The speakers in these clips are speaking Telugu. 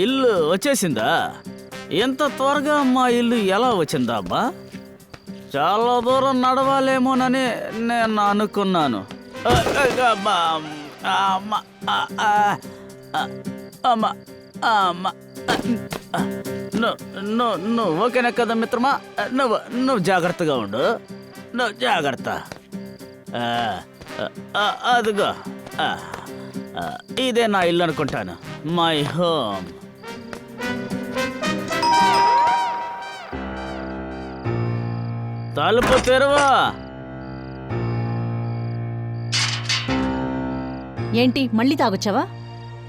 ఇల్లు వచ్చేసిందా? ఎంత త్వరగా మా ఇల్లు ఎలా వచ్చిందా అబ్బా? చాలా దూరం నడవాలేమోనని నేను అనుకున్నాను. నువ్వు ఓకేనా కదా మిత్రమా? నువ్వు జాగ్రత్తగా ఉండు. నువ్వు జాగ్రత్త. అదిగో ఇదే నా ఇల్లు అనుకుంటాను. My home. తలుపు తెరవా. ఏంటి మళ్ళీ తాగొచ్చావా?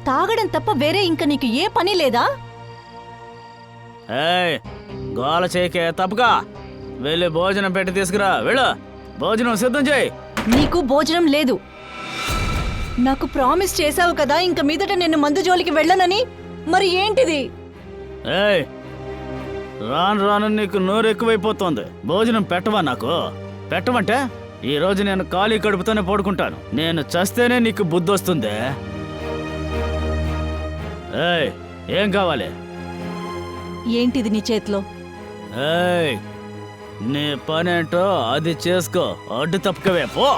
తాగడం తప్ప వేరే ఇంకా నీకు ఏ పని లేదా? గోల చేయకే, తప్పుగా వెళ్ళి భోజనం పెట్టి తీసుకురా. వెళ్ళు, భోజనం సిద్ధం చేయి. నీకు భోజనం లేదు. నాకు ప్రామిస్ చేసావు కదా ఇంక మీదట నేను మందు జోలికి వెళ్ళనని. మరి ఏంటిది? రాను రాను నీకు నోరు ఎక్కువైపోతుంది. భోజనం పెట్టవా? నాకు పెట్టమంటే ఈ రోజు నేను ఖాళీ కడుపుతోనే పడుకుంటాను. నేను చస్తేనే నీకు బుద్ధి వస్తుంది. ఏం కావాలి? ఏంటిది నీ చేతిలో? నీ పనేంటో అది చేసుకో. అడ్డు తప్పకవే పో.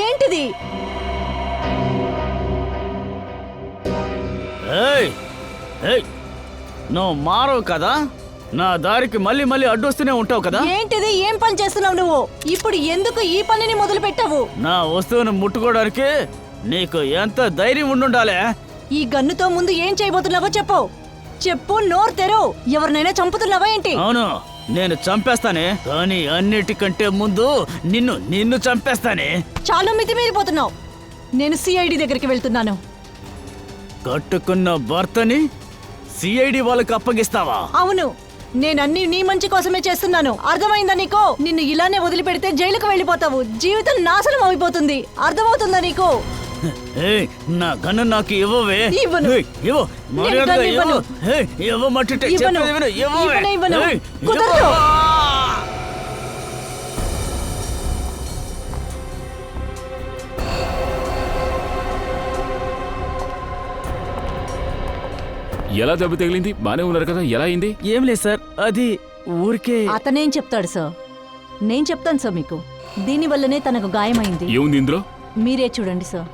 ఏంటిది? నువ్వు మారవు కదా, నా దారికి మళ్ళీ మళ్ళీ అడ్డొస్తూనే ఉంటావు కదా. ఏంటిది? ఏం పని చేస్తున్నావు నువ్వు? ఇప్పుడు ఎందుకు ఈ పనిని మొదలు పెట్టావు? నా వస్తువును ముట్టుకోవడానికి నీకు ఎంత ధైర్యం ఉండుండాలే? ఈ గన్నుతో ముందు ఏం చేయబోతున్నావో చెప్పు. చెప్పు, నోరు తెరు. ఎవరినైనా చంపుతున్నావా ఏంటి? అవును, నేను చంపేస్తానే, కానీ అన్నిటికంటే ముందు నిన్ను చంపేస్తానే. చాలా మితిమీరిపోతున్నావు. నేను సిఐడి దగ్గరికి వెళ్తున్నాను. కట్టుకున్న భర్తని సిఐడి వాళ్ళకి అప్పగిస్తావా? అవును, నేనన్నీ నీ మంచి కోసమే చేస్తున్నాను. అర్థమైందా నీకు? నిన్ను ఇలానే వదిలిపెడితే జైలుకు వెళ్ళిపోతావు. జీవితం నాశనం అయిపోతుంది. అర్థమవుతుందా నీకు? నా గన్ను నాకు ఇవ్వవే. ఇవ్వను. కుదరదు. ఎలా దెబ్బ తగిలింది? బానే ఉన్నారు కదా, ఎలా అయింది? ఏం లేదు సార్, అది ఊరికే. అతనేం చెప్తాడు సార్? నేను చెప్తాను సార్ మీకు. దీనివల్లనే తనకు గాయమైంది. ఏముంది ఇందులో? మీరే చూడండి సార్.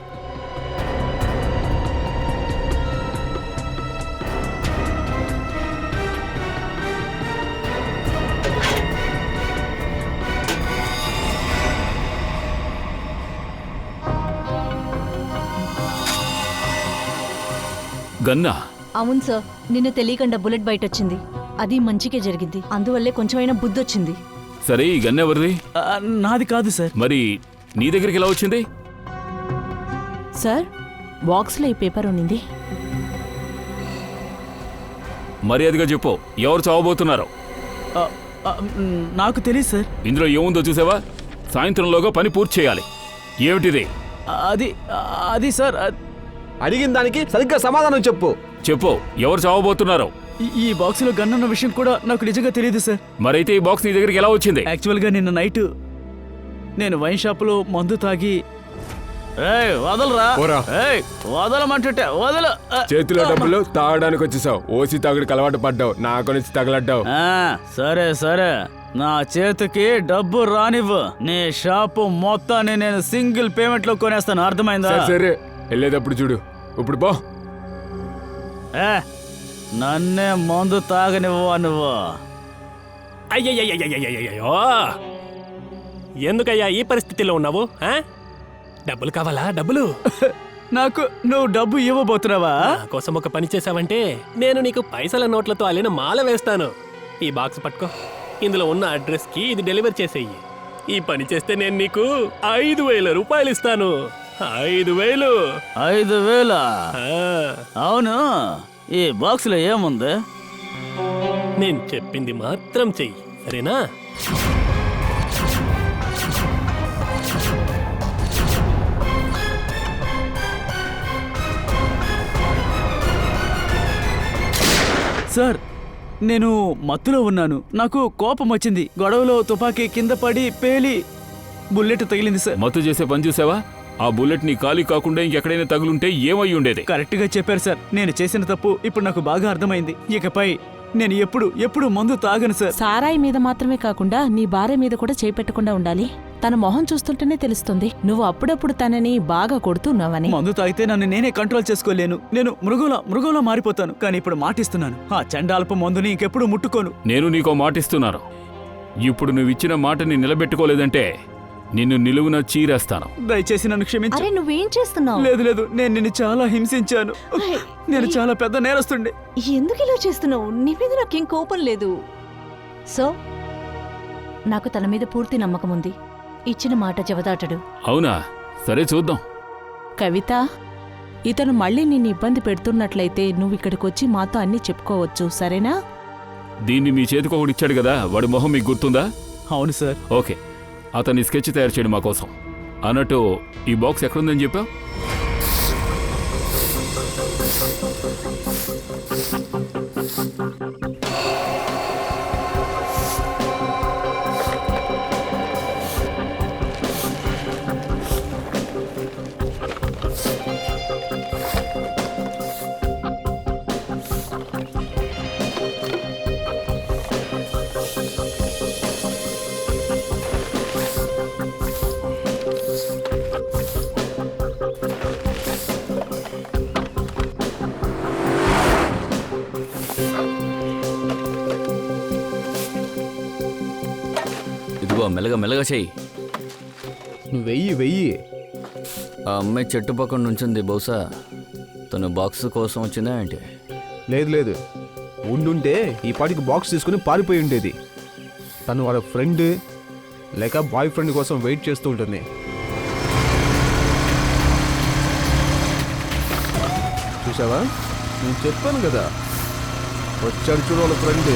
గన్నా? అవును సార్, నిన్ను తెలియకుండా బుల్లెట్ బయట వచ్చింది. అది మంచికే జరిగింది. అందువల్లే కొంచెమైనా బుద్ధి వచ్చింది. సరే, ఈ గన్ ఎవరిది? నాది కాదు సార్. మరి నీ దగ్గరికి ఎలా వచ్చింది? సార్, బాక్స్లో ఈ పేపర్ ఉన్నింది. మర్యాదగా చెప్పు, ఎవరు చావబోతున్నారు? నాకు తెలియదు సార్. ఇందులో ఏముందో చూసావా? సాయంత్రంలోగా పని పూర్తి చేయాలి. ఏమిటిది? అది సార్, అడిగిన దానికి సరిగ్గా సమాధానం చెప్పు. చెప్పు, ఎవరు చావబోతున్నారు? ఈ బాక్స్ లో గన్ ఉన్న విషయం కూడా నాకు నిజంగా తెలియదు సార్. మరైతే ఈ బాక్స్ నీ దగ్గరికి ఎలా వచ్చింది? యాక్చువల్ గా నిన్న నైట్ నేను వైన్ షాప్ లో మందు తాగి. వదలరా, వదలమంటుంటే వదల. చేతిలో డబ్బులు తాగడానికి వచ్చేసావు. ఓసి తాగుడికి అలవాటు పడ్డావు, నాకు నుంచి తగలడ్డావు. సరే సరే, నా చేతికి డబ్బు రానివ్వు. నీ షాపు మొత్తాన్ని నేను సింగిల్ పేమెంట్ లో కొనేస్తాను. అర్థమైందా? సరే, వెళ్ళేటప్పుడు చూడు. ఇప్పుడు పో. నన్నే మందు తాగనివ్వు నువ్వు. అయ్యయ్యో, ఎందుకయ్యా ఈ పరిస్థితిలో ఉన్నావు ఆ? డబ్బులు కావాలా డబ్బులు? నాకు నువ్వు డబ్బు ఇవ్వబోతున్నావా? నా కోసం ఒక పని చేసావంటే నేను నీకు పైసల నోట్లతో అల్లిన మాల వేస్తాను. ఈ బాక్స్ పట్టుకో, ఇందులో ఉన్న అడ్రస్ కి ఇది డెలివరీ చేసేయి. ఈ పని చేస్తే నేను నీకు 5,000 రూపాయలు ఇస్తాను. 5,000. 5,000? ఆ, అవును, ఈ బాక్స్ లో ఏముంది? నేను చెప్పింది మాత్రం చెయ్యి, సరేనా? సార్, నేను మత్తులో ఉన్నాను. నాకు కోపం వచ్చింది. గొడవలో తుపాకీ కింద పడి పేలి బుల్లెట్ తగిలింది సార్. మత్తు చేసే పని చూసావా? ఆ బుల్లెట్ నీ ఖాళీ కాకుండా ఇంకెక్కడైనా తగులుంటే ఏమై ఉండేది? కరెక్ట్ గా చెప్పారు సార్. నేను చేసిన తప్పు ఇప్పుడు నాకు బాగా అర్థమైంది. ఇకపై నేను ఎప్పుడు మందు తాగను సార్. సారాయి మీద మాత్రమే కాకుండా నీ భార్య మీద కూడా చేపెట్టకుండా ఉండాలి. తన మొహం చూస్తుంటేనే తెలుస్తుంది నువ్వు అప్పుడప్పుడు తనని బాగా కొడుతున్నావని. మందు తాగితే నన్ను నేనే కంట్రోల్ చేసుకోలేను. నేను మృగంలా మారిపోతాను. కానీ ఇప్పుడు మాటిస్తున్నాను, ఆ చండాలపు మందుని ఇంకెప్పుడు ముట్టుకోను. నేను నీకో మాటిస్తున్నాను. ఇప్పుడు నువ్విచ్చిన మాటని నిలబెట్టుకోలేదంటే నిన్ను నిలువున చీరేస్తాను. దయచేసి నన్ను క్షమించు. అరే నువ్వేం చేస్తున్నావు? లేదు, నేను నిన్ను చాలా హింసించాను. నేను చాలా పెద్ద నేరస్తుండే. ఎందుకు ఇలా చేస్తున్నావు? నీ మీద నాకేం కోపం లేదు. సో నాకు తన మీద పూర్తి నమ్మకం ఉంది. ఇచ్చిన మాట జవదాటడు. అవునా? సరే చూద్దాం. కవిత, ఇతను మళ్ళీ నిన్ను ఇబ్బంది పెడుతున్నట్లయితే నువ్విక్కడికొచ్చి మాతో అన్నీ చెప్పుకోవచ్చు, సరేనా? దీన్ని మీ చేతికి ఒకటి ఇచ్చాడు కదా, వాడి మొహం మీకు గుర్తుందా? అవును సార్. ఓకే, అతన్ని స్కెచ్ తయారు చేయడం మా కోసం. అన్నట్టు ఈ బాక్స్ ఎక్కడుందని చెప్పావు? ఇదిగో మెల్లగా చెయ్యి. నువ్వు వెయ్యి. ఆ అమ్మాయి చెట్టు పక్కన నుంచింది. బహుశా తను బాక్స్ కోసం వచ్చిందా ఏంటి? లేదు, ఉండుంటే ఈ పాటికి బాక్స్ తీసుకుని పారిపోయి ఉండేది. తను వాళ్ళ ఫ్రెండ్ లేక బాయ్ ఫ్రెండ్ కోసం వెయిట్ చేస్తూ ఉంటుంది. చూసావా, నేను చెప్పాను కదా, వచ్చాడు చూడు వాళ్ళ ఫ్రెండ్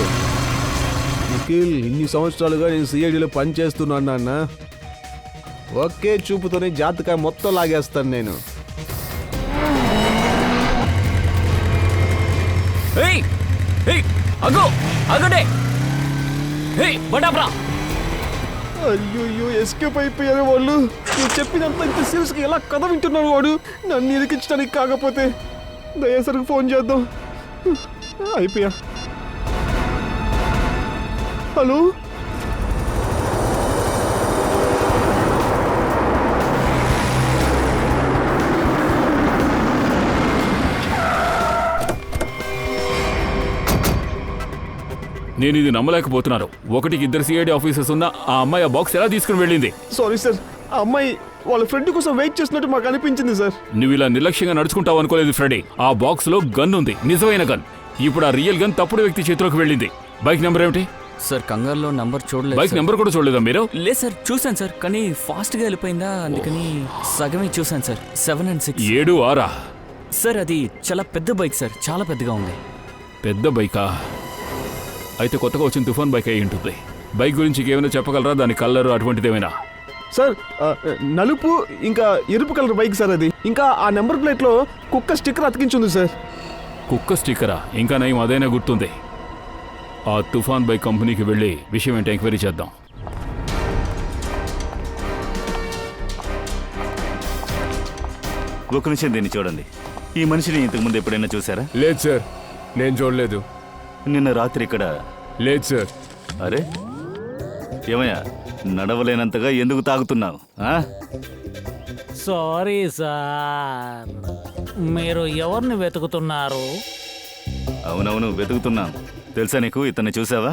నిఖిల్. ఇన్ని సంవత్సరాలుగా నేను సిఐడిలో పనిచేస్తున్నాను నాన్న. ఒకే చూపుతోనే జాతకాయ మొత్తం లాగేస్తాను నేను. అయ్యో, ఎస్కేప్ అయిపోయారు వాళ్ళు. నేను చెప్పినంత ఇంత సీరియస్గా ఎలా కథ వింటున్నాడు వాడు. నన్ను ఇరికించడానికి కాకపోతే దయాసరికి ఫోన్ చేద్దాం. అయిపోయా. హలో, నేను ఇది నమ్మలేకపోతున్నాను. 1-2 సిఐడి ఆఫీసర్స్ ఉన్న ఆ అమ్మాయి ఆ బాక్స్ ఎలా తీసుకుని వెళ్ళింది? సారీ సార్, ఆ అమ్మాయి వాళ్ళ ఫ్రెండ్ కోసం వెయిట్ చేస్తున్నట్టు మాకు అనిపించింది సార్. నువ్వు ఇలా నిర్లక్ష్యంగా నడుచుకుంటావు అనుకోలేదు ఫ్రెడీ. ఆ బాక్స్ లో గన్ ఉంది, నిజమైన గన్. ఇప్పుడు ఆ రియల్ గన్ తప్పుడు వ్యక్తి చేతిలోకి వెళ్ళింది. బైక్ నెంబర్ ఏమిటి? సార్, కంగారులో నంబర్ చూడలేదు. బైక్ నెంబర్ కూడా చూడలేదా మీరు? లేదు సార్, చూశాను సార్, కానీ ఫాస్ట్గా వెళ్ళిపోయిందా, అందుకని సగమే చూశాను సార్. 7 and 6. 7-6 సార్, అది చాలా పెద్ద బైక్ సార్, చాలా పెద్దగా ఉంది. పెద్ద బైకా? అయితే కొత్తగా వచ్చిన తుఫాన్ బైక్ అయి ఉంటుంది. బైక్ గురించి ఏమైనా చెప్పగలరా? దాని కలర్ అటువంటిది ఏమైనా? సార్, నలుపు ఇంకా ఎరుపు కలర్ బైక్ సార్ అది. ఇంకా ఆ నెంబర్ ప్లేట్లో కుక్క స్టిక్కర్ అతికించుంది సార్. కుక్క స్టిక్కరా? ఇంకా నయం అదైనా గుర్తుంది. ఆ తుఫాన్ బైక్ కంపెనీకి వెళ్ళి విషయం ఏంటో ఎంక్వైరీ చేద్దాం. ఒక నిమిషం దీన్ని చూడండి. ఈ మనిషిని ఇంతకు ముందు ఎప్పుడైనా చూసారా? లేదు సార్, నేను చూడలేదు. నిన్న రాత్రి ఇక్కడ? లేదు సార్. అరే ఏమయ్యా, నడవలేనంతగా ఎందుకు తాగుతున్నావు? సారీ సార్, మీరు ఎవరిని వెతుకుతున్నారు? అవునవును, వెతుకుతున్నాం. తెలుసా నీకు? ఇతన్ని చూసావా?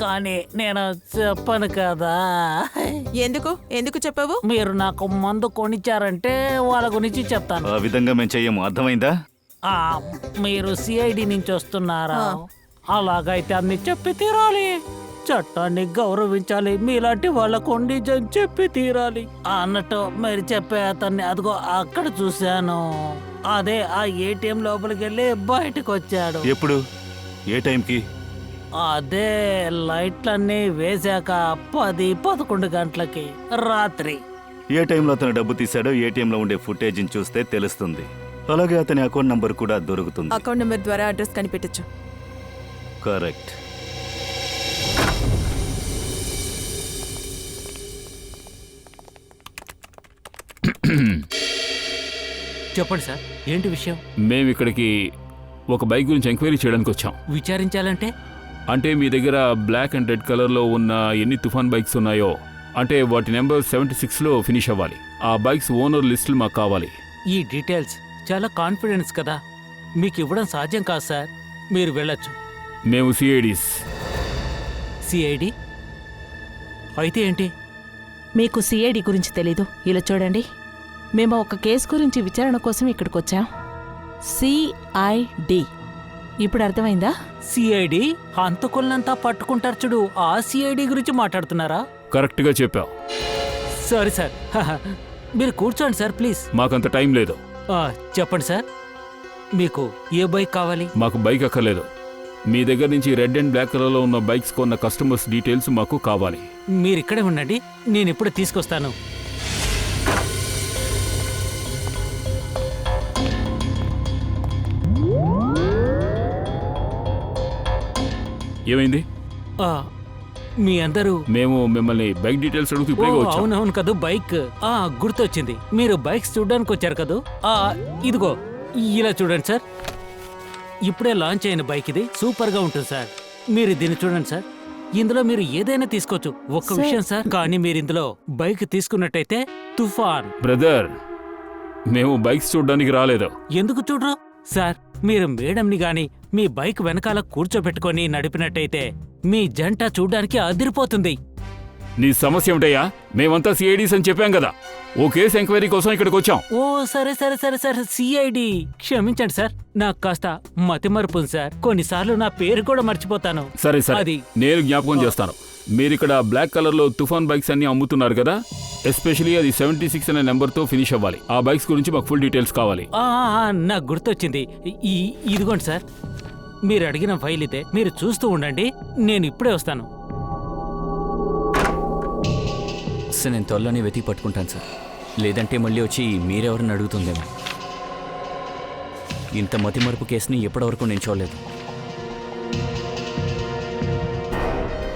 కానీ నేను చెప్పను కదా. ఎందుకు చెప్పావు? మీరు నాకు మందు కొనిచ్చారంటే వాళ్ళ గురించి చెప్తాను. ఆ విధంగా మేము చెయ్యము, అర్థమైందా? ఆ, మీరు సిఐడి నుంచి వస్తున్నారా? అలాగైతే అన్ని చెప్పి తీరాలి. చట్టాన్ని గౌరవించాలి. మీలాంటి వాళ్ళకు నిజం చెప్పి తీరాలి అన్నట్టు మీరు చెప్పే అతన్ని అదిగో అక్కడ చూశాను. అదే ఆ ఏటీఎం లోపలికి వెళ్ళి బయటకు వచ్చాడు. ఎప్పుడు? ఏ టైంకి? అదే లైట్లన్నీ వేశాక 10-11 గంటలకి రాత్రి. ఏ టైంలో అతను డబ్బు తీశాడో ఏటీఎంలో ఉండే ఫుటేజ్ని చూస్తే తెలుస్తుంది. అలాగే అతని అకౌంట్ నంబర్ కూడా దొరుకుతుంది. అకౌంట్ నెంబర్ ద్వారా అడ్రస్ కనిపెట్టచ్చు. కరెక్ట్. చెప్పండి సార్, ఏంటి విషయం? మేము ఇక్కడికి ఒక బైక్ గురించి ఎంక్వైరీ చేయడానికి వచ్చాం. విచారించాలంటే? అంటే మీ దగ్గర బ్లాక్ అండ్ రెడ్ కలర్లో ఉన్న ఎన్ని తుఫాన్ బైక్స్ ఉన్నాయో, అంటే వాటి నెంబర్ 76లో ఫినిష్ అవ్వాలి. ఆ బైక్స్ ఓనర్ లిస్టులు మాకు కావాలి. ఈ డీటెయిల్స్ చాలా కాన్ఫిడెన్స్ కదా, మీకు ఇవ్వడం సాధ్యం కాదు సార్. మీరు వెళ్ళొచ్చు. మేము సిఐడీస్. సిఐడి అయితే ఏంటి? మీకు సిఐడి గురించి తెలీదు. ఇలా చూడండి, మేము ఒక కేసు గురించి విచారణ కోసం ఇక్కడికి వచ్చాం. సిఐడి. ఇప్పుడు అర్థమైందా? సిఐడి హంతకుల్నంతా పట్టుకుంటారు చూడు, ఆ సిఐడి గురించి మాట్లాడుతున్నారా? కరెక్ట్గా చెప్పావు. Sorry sir. మీరు కూర్చోండి సార్ ప్లీజ్. మాకంత టైం లేదు. చెప్పండి సార్, మీకు ఏ బైక్ కావాలి? మాకు బైక్ అక్కర్లేదు. మీ దగ్గర నుంచి రెడ్ అండ్ బ్లాక్ కలర్లో ఉన్న బైక్స్ కొన్న కస్టమర్స్ డీటెయిల్స్ మాకు కావాలి. మీరు ఇక్కడే ఉండండి, నేను ఇప్పుడే తీసుకొస్తాను. ఏమైంది? మీ అందరూ మేము మిమ్మల్ని బైక్ డీటెయిల్స్ అడుగుతూ ఇప్పుడే వచ్చాం. అవునవును కదూ, బైక్ గుర్తొచ్చింది. మీరు బైక్స్ చూడడానికి వచ్చారు కదూ. ఇదిగో ఇలా చూడండి సార్, ఇప్పుడే లాంచ్ అయిన బైక్ ఇది. సూపర్ గా ఉంటుంది సార్. మీరు దీన్ని చూడండి సార్. ఇందులో మీరు ఏదైనా తీసుకోవచ్చు. ఒక్క విషయం సార్, కానీ మీరు ఇందులో బైక్ తీసుకున్నట్టయితే తుఫాన్. బ్రదర్, మేము బైక్స్ చూడడానికి రాలేదు. ఎందుకు చూడరు సార్? మీరు మేడంని గాని మీ బైక్ వెనకాల కూర్చోబెట్టుకొని నడిపినట్టయితే మీ జంట చూడ్డానికి అదిరిపోతుంది. నీ సమస్య ఏమిటయ్యా? మేమంతా సిఐడీస్ అని చెప్పాం కదా. ఓ కేసు ఎంక్వైరీ కోసం ఇక్కడికి వచ్చాం. ఓ సరే సరే సరే సరే, సిఐడి. క్షమించండి సార్, నాకు కాస్త మతిమరుపు ఉంది సార్. కొన్నిసార్లు నా పేరు కూడా మర్చిపోతాను. సరే సరే, అది నేను జ్ఞాపకం చేస్తాను. మీరు ఇక్కడ బ్లాక్ కలర్లో తుఫాన్ బైక్స్ అన్ని అమ్ముతున్నారు కదా. ఎస్పెషలీ అది 76 అనే నెంబర్తో ఫినిష్ అవ్వాలి. ఆ బైక్స్ గురించి మాకు ఫుల్ డీటెయిల్స్ కావాలి. నాకు గుర్తొచ్చింది. ఇదిగోండి సార్, మీరు అడిగిన ఫైల్ ఇదే. మీరు చూస్తూ ఉండండి, నేను ఇప్పుడే వస్తాను. సార్, నేను త్వరలోనే వెతికి పట్టుకుంటాను సార్. లేదంటే మళ్ళీ వచ్చి మీరెవరిని అడుగుతుందేమో. ఇంత మతిమరుపు కేసుని ఎప్పటివరకు నేను చూడలేదు.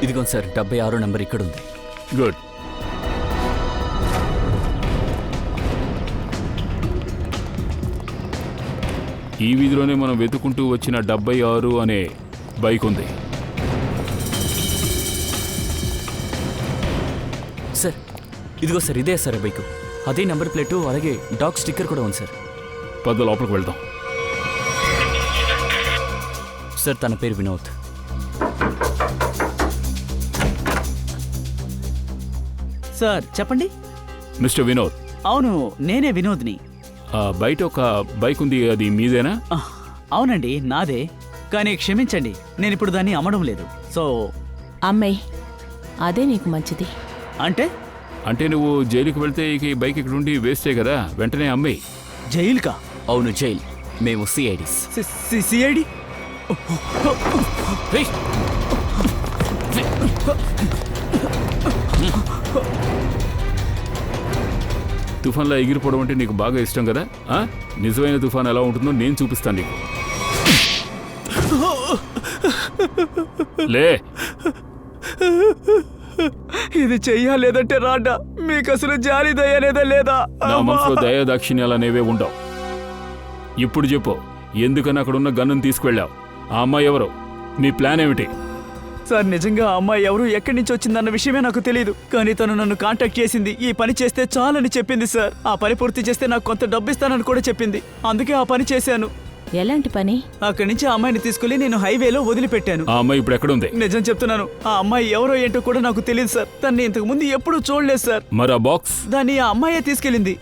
ఇదిగోండి సార్, 76 నెంబర్ ఇక్కడ ఉంది. గుడ్. ఈ వీధిలోనే మనం వెతుకుంటూ వచ్చిన 76 అనే బైక్ ఉంది. సార్, ఇదిగో సార్, ఇదే సార్ బైక్. అదే నెంబర్ ప్లేటు, అలాగే డాగ్ స్టిక్కర్ కూడా ఉంది సార్. పద లోపలికి వెళ్దాం. సార్, తన పేరు వినోద్. సార్ చెప్పండి. మిస్టర్ వినోద్. అవును, నేనే వినోద్ని. బయట ఒక బైక్ ఉంది, అది మీదేనా? అవునండి, నాదే. కానీ క్షమించండి, నేను ఇప్పుడు దాన్ని అమ్మడం లేదు. సో అమ్మాయి, అదే నీకు మంచిది. అంటే నువ్వు జైలుకి వెళ్తే ఇక ఈ బైక్ ఇక్కడ ఉండి వేస్టే కదా, వెంటనే అమ్మాయి. జైలుకా? అవును, జైల్. మేము సిఐడీస్. సిఐడి? తుఫాన్లా ఎగిరిపోవడం అంటే నీకు బాగా ఇష్టం కదా. నిజమైన తుఫాన్ ఎలా ఉంటుందో నేను చూపిస్తాను నీకు. లే. ఇది చెయ్యాలేదంటే రాడ్డా, మీకు అసలు జాలి దయనేదా లేదా? నా మనసులో దయా దాక్షిణ్యాలు అనేవే ఉండవు. ఇప్పుడు చెప్పు, ఎందుకని అక్కడున్న గన్నును తీసుకువెళ్ళావు? ఆ అమ్మాయి ఎవరు? నీ ప్లాన్ ఏమిటి? సార్, నిజంగా ఆ అమ్మాయి ఎవరు, ఎక్కడి నుంచి వచ్చిందన్న విషయమే నాకు తెలియదు. కానీ తను నన్ను కాంటాక్ట్ చేసింది. ఈ పని చేస్తే చాలని చెప్పింది సార్. ఆ పని పూర్తి చేస్తే నాకు కొంత డబ్బు ఇస్తానని కూడా చెప్పింది. అందుకే ఆ పని చేశాను. ఎలాంటి పని? అక్కడి నుంచి ఆ అమ్మాయిని తీసుకెళ్లి నేను హైవేలో వదిలిపెట్టాను. ఆ అమ్మాయి ఇప్పుడు ఎక్కడ ఉంది? నిజం చెప్తున్నాను, ఆ అమ్మాయి ఎవరో ఏంటో కూడా నాకు తెలియదు సార్. తన్ని ఇంతకు ముందు ఎప్పుడూ చూడలేదు సార్. మరి ఆ బాక్స్? దాన్ని ఆ అమ్మాయే తీసుకెళ్ళింది.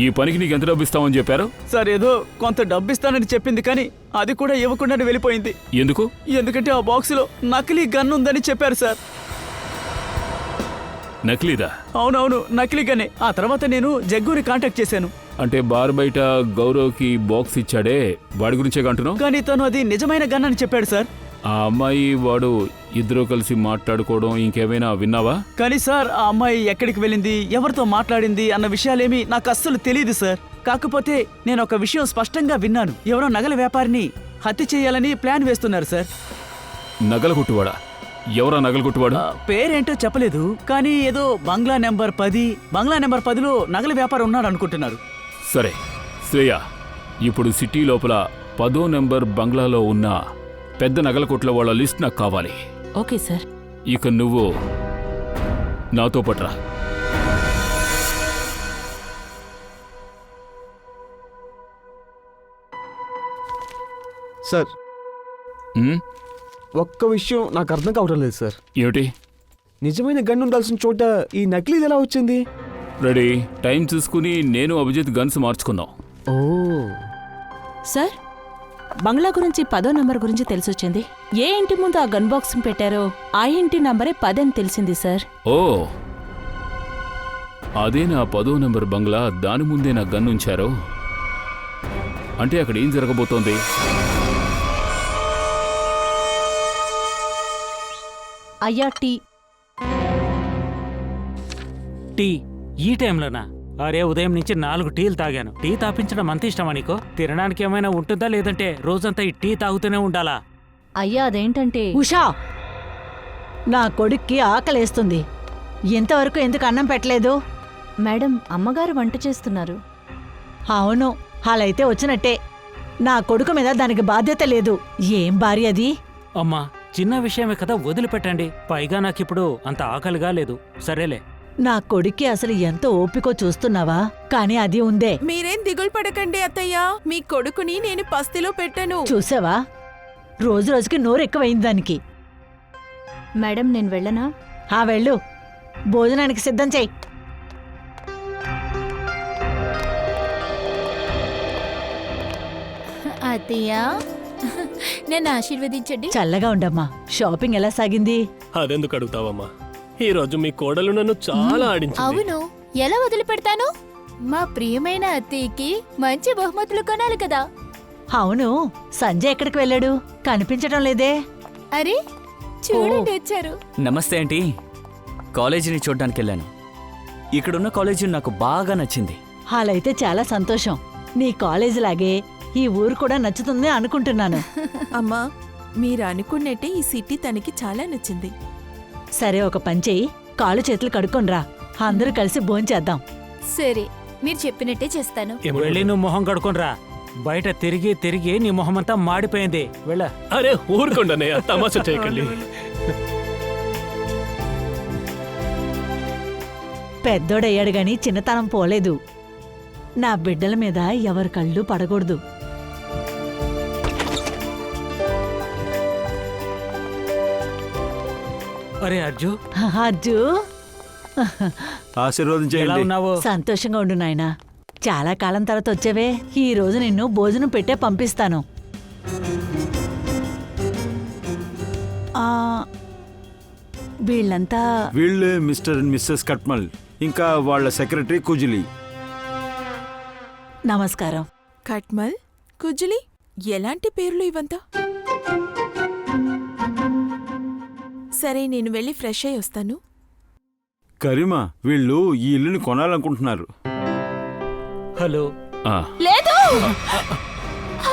ఈ పనికి నీకు ఎంత డబ్బు ఇస్తామని చెప్పారు? సార్ ఏదో కొంత డబ్బు ఇస్తానని చెప్పింది, కానీ అది కూడా ఇవ్వకుండానే వెళ్ళిపోయింది. ఎందుకు? ఎందుకంటే ఆ బాక్సులో నకిలీ గన్ ఉందని చెప్పారు సార్. నకిలీదా? అవునవును, నకిలీ గన్నే. ఆ తర్వాత నేను జగ్గుని కాంటాక్ట్ చేశాను. అంటే బార్ బయట గౌరవ్కి బాక్స్ ఇచ్చాడే, వాడి గురించే అంటున్నావు? కానీ తను అది నిజమైన గన్ అని చెప్పాడు సార్. ఆ అమ్మాయి వాడు ఇద్దరు కలిసి మాట్లాడుకోవడం ఇంకేమైనా విన్నావా? కానీ సార్ ఆ అమ్మాయి ఎక్కడికి వెళ్ళింది, ఎవరితో మాట్లాడింది అన్న విషయాలేమీ నాకు అస్సలు తెలియదు సార్. కాకపోతే నేను ఒక విషయం స్పష్టంగా విన్నాను. ఎవరో నగల వ్యాపారిని హత్య చేయాలని ప్లాన్ వేస్తున్నారు సార్. నగల కొట్టువాడా? ఎవరా నగల కొట్టువాడు? పేరేంటో చెప్పలేదు, కానీ ఏదో బంగ్లా నెంబర్ 10, బంగ్లా నెంబర్ 10లో నగల వ్యాపారం ఉన్నాడు అనుకుంటున్నారు. సరే శ్రేయ, ఇప్పుడు సిటీ లోపల 10వ నెంబర్ బంగ్లాలో ఉన్న పెద్ద నగల కొట్ల వాళ్ళ లిస్ట్ నాకు కావాలి. Okay sir. ఇక నువ్వు నాతో పట్రా. సార్ ఉమ్, ఒక్క విషయం నాకు అర్థం కావడం లేదు సార్. ఏమిటి? నిజమైన గన్ ఉండాల్సిన చోట ఈ నకిలీది ఎలా వచ్చింది? రెడీ, టైం చూసుకుని నేను అభిజిత్ గన్స్ మార్చుకుందాం. ఓ సార్, బంగ్లా గురించి 10వ నంబర్ గురించి తెలిసొచ్చింది. ఏ ఇంటి ముందు ఆ గన్ బాక్స్ పెట్టారో ఆ ఇంటి నంబరే 10 అని తెలిసింది సార్. ఓ, అదే నా 10వ నెంబర్ బంగ్లా. దాని ముందే నా గన్ ఉంచారు. అంటే అక్కడ ఏం జరగబోతోంది? అయ్యా టీ. టీ ఈ టైంలోనా? అరే, ఉదయం నుంచి 4 టీలు తాగాను. టీ తాపించడం అంత ఇష్టమా నీకు? తినడానికి ఏమైనా ఉంటుందా, లేదంటే రోజంతా ఈ టీ తాగుతూనే ఉండాలా? అయ్యా అదేంటంటే ఉషా, నా కొడుక్కి ఆకలేస్తుంది. ఇంతవరకు ఎందుకు అన్నం పెట్టలేదు? మేడం, అమ్మగారు వంట చేస్తున్నారు. అవును, అలా అయితే వచ్చినట్టే. నా కొడుకు మీద దానికి బాధ్యత లేదు. ఏం భార్య అది? అమ్మా, చిన్న విషయమే కదా, వదిలిపెట్టండి. పైగా నాకిప్పుడు అంత ఆకలిగా లేదు. సరేలే. నా కొడుక్కి అసలు ఎంత ఓపికో చూస్తున్నావా? కానీ అది ఉందే. మీరేం దిగులు పడకండి అత్తయ్య, మీ కొడుకుని నేను పస్తిలో పెట్టాను. చూసావా, రోజు రోజుకి నోరు ఎక్కువైంది దానికి. మేడం, నేను వెళ్ళనా? వెళ్ళు, భోజనానికి సిద్ధం చెయ్యి. అత్తయ్య, నన్ను ఆశీర్వదించండి. చల్లగా ఉండమ్మా. షాపింగ్ ఎలా సాగింది? అదెందుకు అడుగుతావమ్మా? ఈ రోజు మీ కోడలు నన్ను చాలా ఆడించింది. అవును, ఎలా వదిలిపెడతాను? మా ప్రియమైన అత్తయ్యకి మంచి బహుమతులు కొనాలి కదా. అవును, సంజయ్ ఎక్కడికి వెళ్ళాడు? కనిపించడం లేదే. అరే, చూడండి వచ్చారు. నమస్తే ఆంటీ. కాలేజీని చూడ్డానికి వెళ్ళాను. ఇక్కడున్న కాలేజీ నాకు బాగా నచ్చింది. అలాయితే చాలా సంతోషం. నీ కాలేజీ లాగే ఈ ఊరు కూడా నచ్చుతుంది అనుకుంటున్నాను. అమ్మా, మీరు అనుకున్నట్టే ఈ సిటీ తనకి చాలా నచ్చింది. సరే, ఒక పని చెయ్యి, కాళ్ళు చేతులు కడుక్కొనిరా. అందరూ కలిసి భోంచేద్దాం. సరే, మీరు చెప్పినట్టే చేస్తాను. వెళ్ళి నువ్వు మొహం కడుకోనరా. బయట తిరిగి తిరిగి నీ మొహమంతా మాడిపోయింది. వెళ్ళ. అరే ఊరుకోండి, తమాషా చేయకండి. పెద్దోడయ్యాడు గాని చిన్నతనం పోలేదు. నా బిడ్డల మీద ఎవరి కళ్ళు పడకూడదు. అరే అర్జు, అర్జు, ఎలా ఉన్నావు? సంతోషంగా ఉండు నాయనా. చాలా కాలం తర్వాత వచ్చేవే. ఈ రోజు నిన్ను భోజనం పెట్టే పంపిస్తాను. వీళ్ళంతా వీళ్ళే మిస్టర్ అండ్ మిస్సెస్ కట్మల్, ఇంకా వాళ్ళ సెక్రటరీ కుజులి. నమస్కారం. కట్మల్, కుజులి, ఎలాంటి పేర్లు ఇవంతా? సరే, నేను వెళ్ళి ఫ్రెష్ అయి వస్తాను. కరీమా, వీళ్ళు ఈ ఇల్లుని కొనాలనుకుంటున్నారు. హలో. లేదు,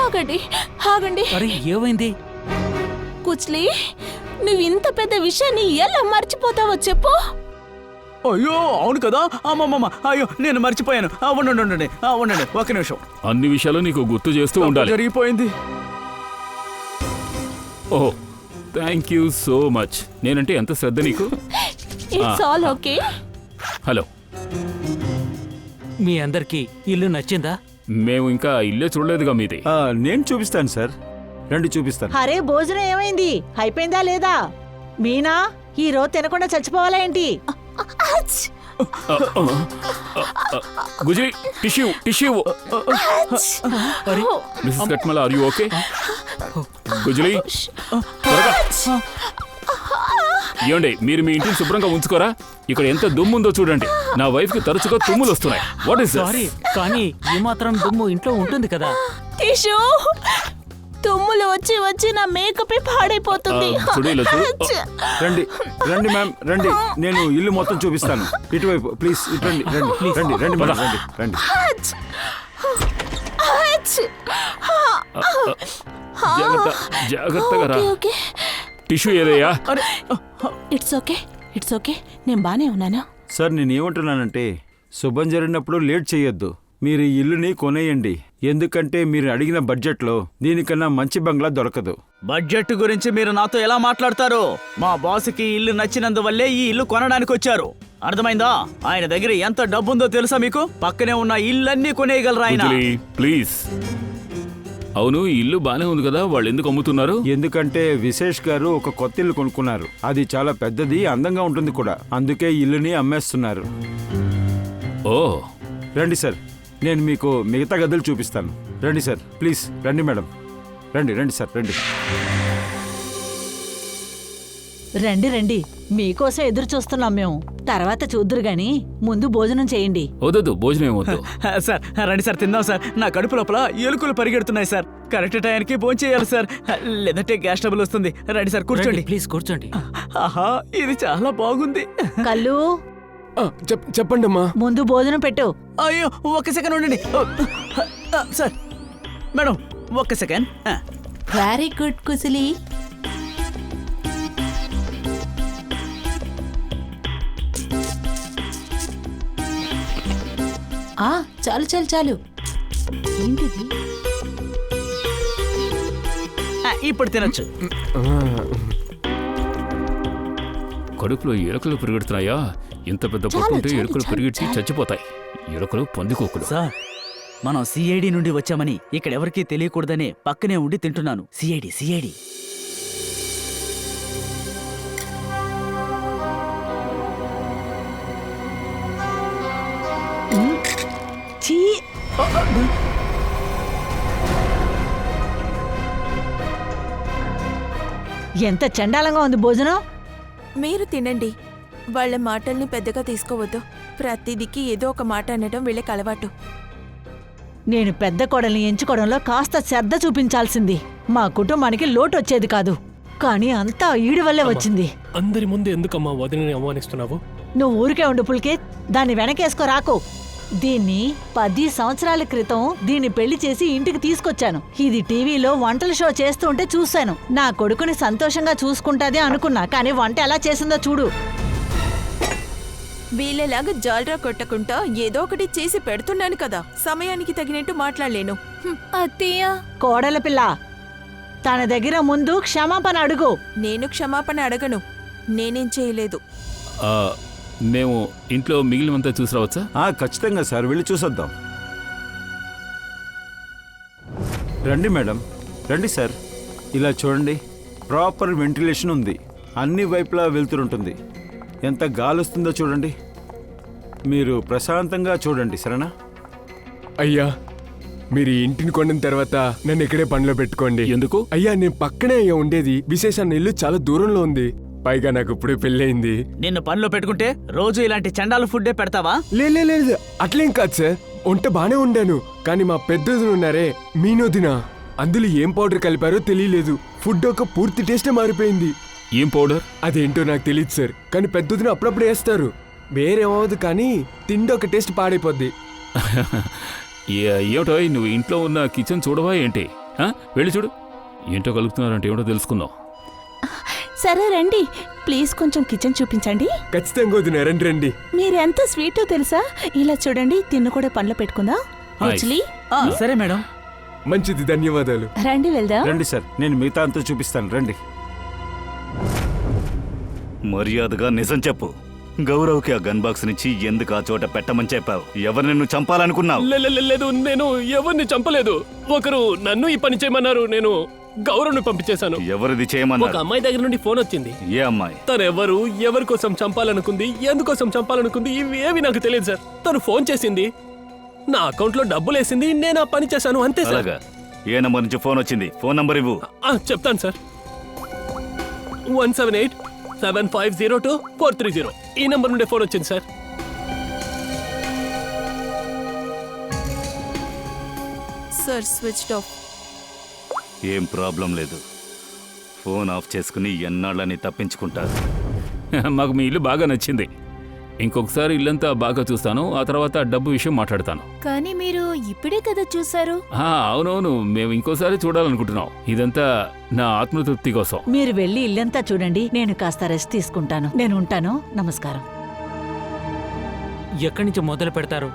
ఆగండి ఆగండి. అరే, ఏమైంది? కుచ్లీ, నువ్వు ఇంత పెద్ద విషయాన్ని ఎలా మర్చిపోతావో చెప్పు. అయ్యో, అవును కదా. అమ్మమ్మ, అయ్యో నేను మర్చిపోయాను. ఉండండి, ఒక నిమిషం. అన్ని విషయాలు నీకు గుర్తు చేస్తూ ఉండాలి. జరిగిపోయింది. ఓహో, థ్యాంక్ యూ సో మచ్. నేనంటే ఎంత శ్రద్ధ నీకు. It's all okay. హలో, మీ అందరికి ఇల్లు నచ్చిందా? మేము ఇంకా ఇల్లే చూడలేదుగా మీది. నేను చూపిస్తాను సార్, రండి చూపిస్తాను. అరే భోజనం ఏమైంది? అయిపోయిందా లేదా? మీనా ఈ రోజు తినకుండా చచ్చిపోవాలా ఏంటి? గుజరీ టిష్యూ టిష్యూ. మిస్సెస్ కట్మల్, ఆర్ యు ఓకే? గుజరీ త్వరగా. ఏమండి, మీరు మీ ఇంటిని శుభ్రంగా ఉంచుకోరా? ఇక్కడ ఎంత దుమ్ము ఉందో చూడండి. నా వైఫ్ కి తరచుగా తుమ్ములు వస్తున్నాయి. వాట్ ఇస్ సారీ, కానీ ఈ మాత్రం దుమ్ము ఇంట్లో ఉంటుంది కదా. టిష్యూ, తుమ్ములు వచ్చి వచ్చి నా మేకప్ పాడైపోతుంది. రండి రండి మ్యామ్, రండి, నేను ఇల్లు మొత్తం చూపిస్తాను. ఇటువైపు ప్లీజ్, ఇటు రండి, రండి రండి రండి మేడం, రండి రండి. జాగ్రత్తగా రా. టిష్యూ ఏదయ్యా? ఇట్స్ ఓకే, ఇట్స్ ఓకే, నేను బానే ఉన్నాను. సార్ నేను ఏమంటున్నానంటే, శుభం జరిగినప్పుడు లేట్ చేయొద్దు. మీరు ఈ ఇల్లుని కొనేయండి. ఎందుకంటే మీరు అడిగిన బడ్జెట్లో దీనికన్నా మంచి బంగ్లా దొరకదు. బడ్జెట్ గురించి మీరు నాతో ఎలా మాట్లాడతారు? మా బాస్కి ఇల్లు నచ్చినందువల్లే ఈ ఇల్లు కొనడానికి వచ్చారు. అర్థమైందా? ఆయన దగ్గర ఎంత డబ్బుందో తెలుసా మీకు? పక్కనే ఉన్న ఇల్లన్నీ కొనేయగలరా ఆయన? గుజరీ ప్లీజ్. అవును, ఈ ఇల్లు బానే ఉంది కదా, వాళ్ళు ఎందుకు అమ్ముతున్నారు? ఎందుకంటే విశేష్ గారు ఒక కొత్త ఇల్లు కొనుక్కున్నారు. అది చాలా పెద్దది, అందంగా ఉంటుంది కూడా. అందుకే ఇల్లుని అమ్మేస్తున్నారు. ఓ, రండి సార్, నేను మీకు మిగతా గదులు చూపిస్తాను. రండి సార్, ప్లీజ్ రండి మేడం, రండి రండి సార్, రండి. రండి రండి, మీకోసం ఎదురు చూస్తున్నాం మేము. తర్వాత చూద్దురు గాని ముందు భోజనం చేయండి. వద్దు, భోజనం ఏమొద్దు. సార్ రండి సార్, తిందాం సార్. నా కడుపు లోపల ఎలుకలు పరిగెడుతున్నాయి సార్. కరెక్ట్ టైంకి భోజనం చేయాలి సార్, లేదంటే గ్యాస్ ట్రబుల్ వస్తుంది. రండి సార్, కూర్చోండి ప్లీజ్, కూర్చోండి. ఆహా, ఇది చాలా బాగుంది. కళ్ళు చెప్పండి అమ్మా. ముందు భోజనం పెట్టు. అయ్యో, ఒక్క సెకండ్ ఉండండి సార్. మేడం ఒక్క సెకండ్. వెరీ గుడ్ కుసిలి. చాలు చాలు చాలు. ఏంటిది? ఇప్పుడు తినొచ్చు. కడుపులో ఎలుకలు పెరుగుతున్నాయా? ఇంత పెద్ద పప్పు ఉంటే ఎలుకలు పెరిగి చచ్చిపోతాయి. ఎలుకలు పందికోకులు. సార్, మనం సిఐడి నుండి వచ్చామని ఇక్కడ ఎవరికీ తెలియకూడదనే పక్కనే ఉండి తింటున్నాను. సిఐడి. ఛీ! ఎంత చండాలంగా ఉంది భోజనం. మీరు తినండి. వాళ్ళ మాటల్ని పెద్దగా తీసుకోవద్దు. ప్రతిదికి ఏదో ఒక మాట అనడం వీళ్ళకి అలవాటు. నేను పెద్ద కోడల్ని ఎంచుకోవడంలో కాస్త శ్రద్ధ చూపించాల్సింది. మా కుటుంబానికి లోటు వచ్చేది కాదు, కానీ అంతా ఈడి వల్లే వచ్చింది. అందరి ముందు ఎందుకమ్మా వదిలిని అవమానిస్తున్నావు? నువ్వు ఊరికే ఉండు పుల్కిత్, దాన్ని వెనకేసుకో రాకు. దీన్ని 10 సంవత్సరాల క్రితం దీన్ని పెళ్లి చేసి ఇంటికి తీసుకొచ్చాను. ఇది టీవీలో వంటల షో చేస్తూ ఉంటే చూశాను. నా కొడుకుని సంతోషంగా చూసుకుంటాదే అనుకున్నా, కానీ వంట ఎలా చేసిందో చూడు. వీళ్ళలాగా జాల్రా కొట్టకుండా ఏదో ఒకటి చేసి పెడుతున్నాను కదా, సమయానికి తగినట్టు మాట్లాడలేను. అత్తయ్య, కోడల పిల్ల, తన దగ్గర ముందు క్షమాపణ అడుగు. నేను క్షమాపణ అడగను. నేనేం చేయలేదు. మేము ఇంట్లో మిగిలినంతా చూసి రావచ్చా? ఖచ్చితంగా సార్, వెళ్ళి చూసొద్దాం. రండి మేడం, రండి సార్. ఇలా చూడండి, ప్రాపర్ వెంటిలేషన్ ఉంది. అన్ని వైపులా వెళ్తుంటుంది. ఎంత గాలి వస్తుందో చూడండి. మీరు ప్రశాంతంగా చూడండి, సరేనా? అయ్యా, మీరు ఈ ఇంటిని కొన్న తర్వాత నన్ను ఇక్కడే పనిలో పెట్టుకోండి. ఎందుకు? అయ్యా, నేను పక్కనే అయ్యా ఉండేది. విశేషాన్ని ఇల్లు చాలా దూరంలో ఉంది. పైగా నాకు ఇప్పుడే పెళ్ళయింది. నిన్ను పనిలో పెట్టుకుంటే రోజు ఇలాంటి చండాల ఫుడ్డే పెడతావా? లేదు, అట్లేం కాదు సార్. వంట బానే ఉండాను, కానీ మా పెద్దదిన ఉన్నారే మీనోదిన, అందులో ఏం పౌడర్ కలిపారో తెలియలేదు. ఫుడ్ ఒక పూర్తి టేస్టే మారిపోయింది. ఏం పౌడర్? అదేంటో నాకు తెలియదు సార్, కానీ పెద్దదిన అప్పుడప్పుడు వేస్తారు. వేరేమవదు, కానీ తిండి ఒక టేస్ట్ పాడైపోద్ది. ఏమిటో నువ్వు ఇంట్లో ఉన్న కిచెన్ చూడవా ఏంటి? వెళ్ళి చూడు, ఏంటో కలుపుతున్నారంటే ఏమిటో తెలుసుకుందాం. సరే రండి, ప్లీజ్ కొంచెం కిచెన్ చూపించండి. ఖచ్చితంగా వదిన, రండి. మీరెంత స్వీటో తెలుసా? ఇలా చూడండి, తిన్ను కూడా పనిలో పెట్టుకుందా. సరే మేడం. మంచిది, ధన్యవాదాలు. రండి వెళ్దాం. రండి సార్, నేను మిగతా అంతా చూపిస్తాను, రండి. మర్యాదగా నిజం చెప్పు. గౌరవ్కి ఆ గన్ బాక్స్ నుంచి ఎందుకు ఆ చోట పెట్టమని చెప్పావు? ఎవరు నిన్ను చంపాలనుకున్నావు? లేదు, నేను ఎవరిని చంపలేదు. ఒకరు నన్ను ఈ పని చేయమన్నారు, నేను గౌరవ్ని పంపించేశాను. ఎవరిది ఒక చేయమన్నారు? అమ్మాయి దగ్గర నుండి ఫోన్ వచ్చింది. ఏ అమ్మాయి? తను ఎవరి కోసం చంపాలనుకుంది, ఎందుకోసం చంపాలనుకుంది, ఇవి ఏవి నాకు తెలియదు సార్. తను ఫోన్ చేసింది, నా అకౌంట్లో డబ్బులు వేసింది, నేను ఆ పని చేశాను, అంతే సార్. అలాగా? ఏ నంబర్ నుంచి ఫోన్ వచ్చింది? ఫోన్ నంబర్ ఇవ్వు. చెప్తాను సార్. 1787502 ఈ నంబర్ నుండి ఫోన్ వచ్చింది సార్. Sir switched off. ఏం ప్రాబ్లం లేదు. ఫోన్ ఆఫ్ చేసుకుని ఎన్నాళ్ళని తప్పించుకుంటారు. మాకు మీ ఇల్లు బాగా నచ్చింది. ఇంకొకసారి ఇల్లంతా బాగా చూస్తాను, ఆ తర్వాత డబ్బు విషయం మాట్లాడతాను. కానీ మీరు ఇప్పుడే కదా చూసారు. అవునవును, మేము ఇంకోసారి చూడాలనుకుంటున్నాం. ఇదంతా నా ఆత్మతృప్తి కోసం. మీరు వెళ్ళి ఇల్లంతా చూడండి, నేను కాస్త రెస్ట్ తీసుకుంటాను. నేను ఉంటాను. నమస్కారం. ఎక్కడి నుంచి మొదలు పెడతారు?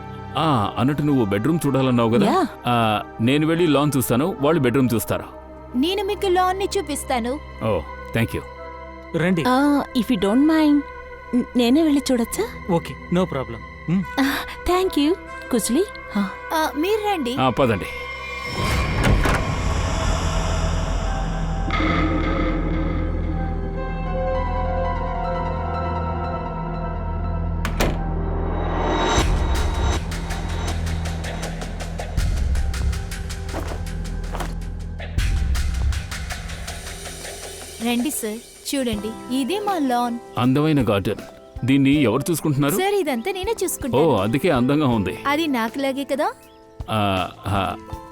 అన్నట్టు నువ్వు బెడ్రూమ్ చూడాలన్నావు కదా. నేను వెళ్ళి లాన్ చూస్తాను, వాళ్ళు బెడ్రూమ్ చూస్తారా? నేను మీకు లాన్ ని చూపిస్తాను. Oh thank you. రండి. ఇఫ్ యూ డోంట్ మైండ్ నేనే వెళ్ళి చూడొచ్చా? Okay, no problem. Thank you. కుజ్లీ మీరు రండి. పదండి. రండి సార్, చూడండి, ఇదే మా లాన్. అందమైన గార్డెన్. దీన్ని ఎవరు చూసుకుంటున్నారు? సార్ ఇదంతా నేనే ఓ, చూసుకుంటాను. అందుకే అందంగా ఉంది. అది నాకులాగే కదా.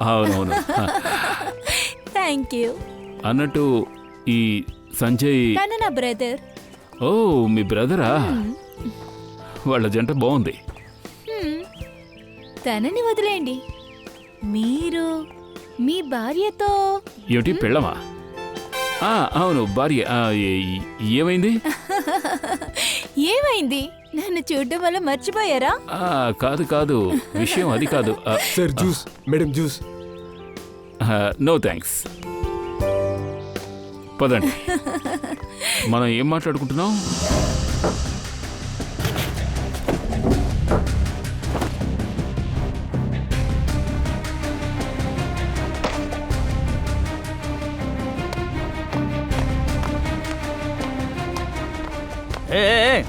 అవునవును. Thank you. అన్నట్టు ఈ సంజయ్ తను నా బ్రదర్. ఓ, మీ బ్రదరా? వాళ్ళ జంట బాగుంది. తనని వదిలేయండి. మీరు మీ భార్యతో ఏమిటి, పెళ్ళమా? అవును, భార్య. ఏమైంది? ఏమైంది? నన్ను చూడడం వల్ల మర్చిపోయారా? కాదు కాదు, విషయం అది కాదు. Sir juice. Madam juice. No thanks. పదండి. మనం ఏం మాట్లాడుకుంటున్నాం?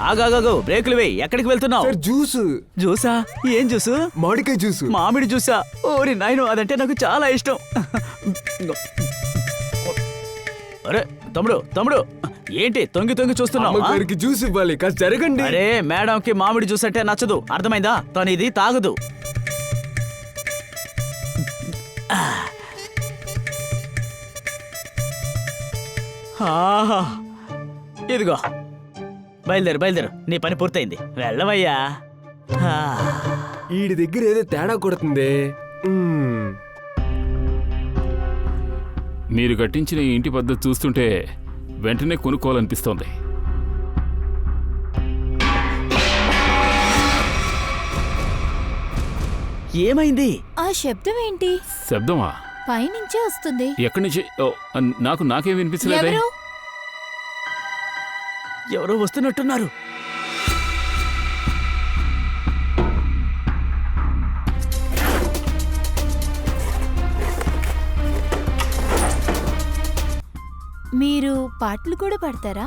ఆగాగాగు, బ్రేకులు వేయి. ఎక్కడికి వెళ్తున్నావు? జ్యూస్. జ్యూసా? ఏం జ్యూసు? మామిడికాయ జ్యూస్. మామిడి జ్యూసా? ఓరి నాయను, అదంటే నాకు చాలా ఇష్టం. అరే తమ్ముడు, తమ్ముడు, ఏంటి తొంగి తొంగి చూస్తున్నావు? జ్యూస్ ఇవ్వాలి, కాస్త జరగండి. అరే మేడంకి మామిడి జ్యూస్ అంటే నచ్చదు, అర్థమైందా? తను ఇది తాగదు. ఇదిగో, బయలుదేరు బయలుదేరు, నీ పని పూర్తయింది, వెళ్ళవయ్యా. వీడి దగ్గర ఏదో తేడా కొడుతుంది. మీరు కట్టించిన ఈ ఇంటి పద్ధతి చూస్తుంటే వెంటనే కొనుక్కోవాలనిపిస్తోంది. ఏమైంది? ఆ శబ్దం ఏంటి? శబ్దమా? పైనుంచే వస్తుంది. ఎక్కడి నుంచి? నాకేం వినిపించలేదే. ఎవరో వస్తున్నట్టున్నారు. మీరు పాటలు కూడా పాడతారా?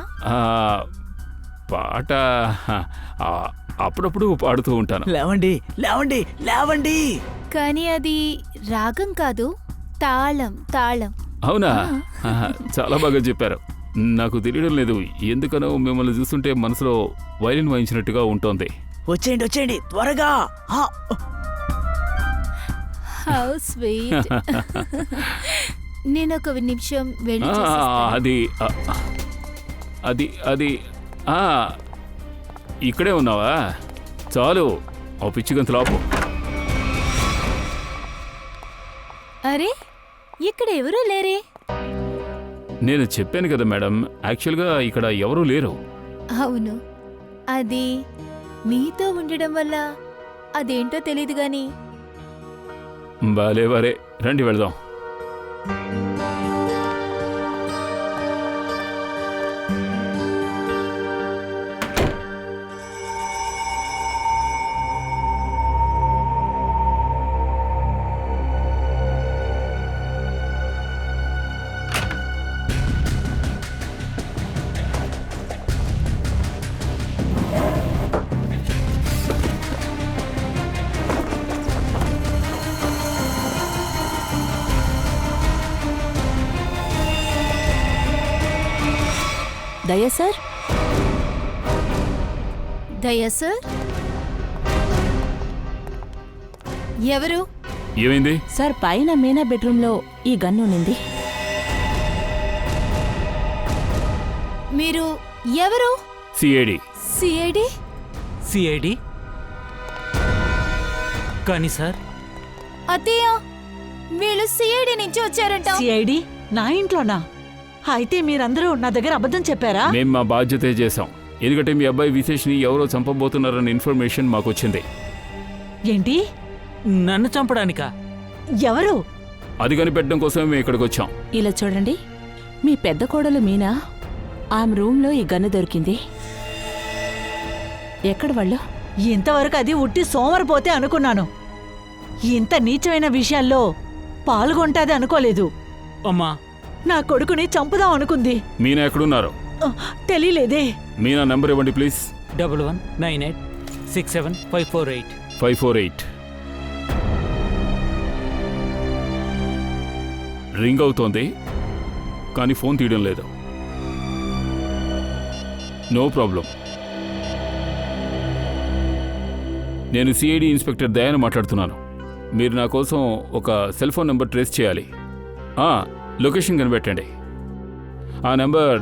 పాట అప్పుడప్పుడు పాడుతూ ఉంటాను. లేవండి లేవండి లేవండి. కానీ అది రాగం కాదు, తాళం. తాళం. అవునా? చాలా బాగా చెప్పారు. నాకు తెలియడం లేదు, ఎందుకనో మిమ్మల్ని చూస్తుంటే మనసులో వైలిన్ వాయించినట్టుగా ఉంటుంది. వచ్చేయండి వచ్చేయండి త్వరగా. How sweet. నేను ఒక నిమిషం వెళ్ళి అది అది అది ఇక్కడే ఉన్నావా? చాలు, ఓ పిచ్చి గంతులు ఆపు. అరే, ఇక్కడ ఎవరూ లేరే. నేను చెప్పాను కదా మేడం, యాక్చువల్గా ఇక్కడ ఎవరూ లేరు. అవును, అది మీతో ఉండడం వల్ల అదేంటో తెలీదు గాని. బాలే బాలే, రండి వెళదాం. దయ సార్. దయా సార్? ఎవరు? ఏమైంది? సార్ పైన మీనా బెడ్రూమ్లో ఈ గన్ ఉన్నింది. మీరు ఎవరు? సిఐడి. సిఐడి? సిఐడి కానీ సార్, అత్తయ్య, వీళ్ళు సిఐడి నుంచి వచ్చారంట. సిఐడి నా ఇంట్లోనా? అయితే మీరందరూ నా దగ్గర అబద్ధం చెప్పారా? మేము మా బాధ్యతే చేశాం. ఎందుకంటే మీ అబ్బాయి విశేష్ని ఎవరో చంపబోతున్నారన్న ఇన్ఫర్మేషన్ మాకు వచ్చింది. ఏంటి? నన్ను చంపడానికా? ఎవరు? అది కనిపెట్టడం కోసమే మేము ఇక్కడికి వచ్చాం. ఇలా చూడండి, మీ పెద్ద కోడలు మీనా, ఆమె రూమ్లో ఈ గన్ను దొరికింది. ఎక్కడ వాళ్ళు? ఇంతవరకు అది ఉట్టి సోమరిపోతే అనుకున్నాను. ఇంత నీచమైన విషయాల్లో పాల్గొంటాది అనుకోలేదు. అమ్మా, నా కొడుకుని చంపుదాం అనుకుంది. మీనా ఎక్కడున్నారు? తెలియలేదే. మీనా నెంబర్ ఇవ్వండి ప్లీజ్. 1198675548. 548. రింగ్ అవుతోంది కానీ ఫోన్ తీయడం లేదు. No problem. నేను సిఐడి ఇన్స్పెక్టర్ దయాను మాట్లాడుతున్నాను. మీరు నా కోసం ఒక సెల్ ఫోన్ నెంబర్ ట్రేస్ చేయాలి. లొకేషన్ కనిపెట్టండి. ఆ నెంబర్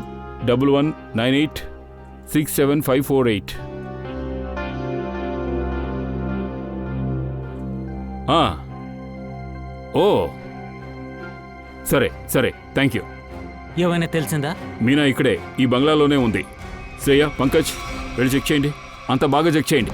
1198675548. ఓ సరే సరే, థ్యాంక్ యూ. ఏమైనా తెలిసిందా? మీనా ఇక్కడే ఈ బంగ్లాలోనే ఉంది. శ్రేయ, పంకజ్ వెళ్ళి చెక్ చేయండి. అంత బాగా చెక్ చేయండి.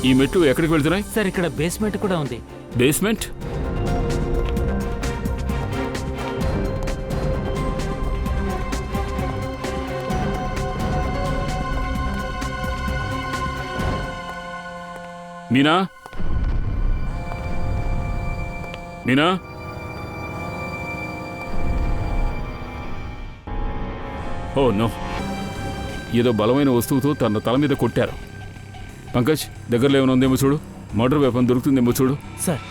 ఈ మెట్లు ఎక్కడికి వెళ్తున్నాయి? సార్ ఇక్కడ బేస్మెంట్ కూడా ఉంది. Basement? Meena, Meena, oh no, ఏదో బలమైన వస్తువుతో తన తల మీద కొట్టారు. పంకజ్, దగ్గరలో ఏమైనా ఉందేమో చూడు. మర్డర్ వెపన్ దొరుకుతుందేమో చూడు. సార్,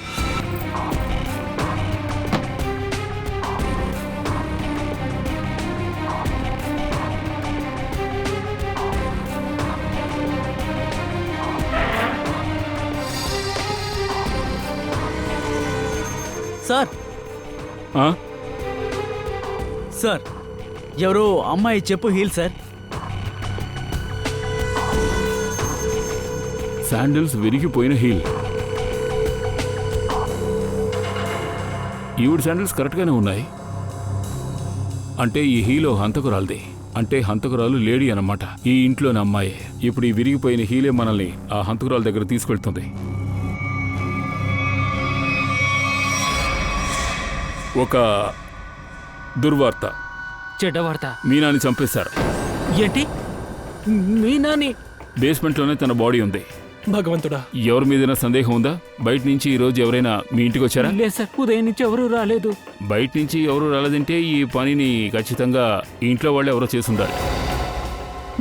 సార్, సార్, ఎవరో అమ్మాయి చెప్పు హీల్ సార్. శాండిల్స్ విరిగిపోయిన హీల్. ఈవిడ శాండిల్స్ కరెక్ట్గానే ఉన్నాయి. అంటే ఈ హీలో హంతకురాలది. అంటే హంతకురాలు లేడీ అన్నమాట. ఈ ఇంట్లోని అమ్మాయే. ఇప్పుడు ఈ విరిగిపోయిన హీలే మనల్ని ఆ హంతకురాల దగ్గర తీసుకెళ్తుంది. ఒక దుర్వార్త. చెడ్డవార్త. మీనాని చంపేశారు. ఏంటి? మీనాని? బేస్మెంట్లోనే తన బాడీ ఉంది. భగవంతుడా, ఎవరి మీదైనా సందేహం ఉందా? బయట నుంచి ఈ రోజు ఎవరైనా మీ ఇంటికి వచ్చారా? లేదు సార్, ఉదయం నుంచి ఎవరూ రాలేదు. బయట నుంచి ఎవరు రాలేదంటే ఈ పనిని ఖచ్చితంగా ఈ ఇంట్లో వాళ్ళు ఎవరో చేసుండాలి.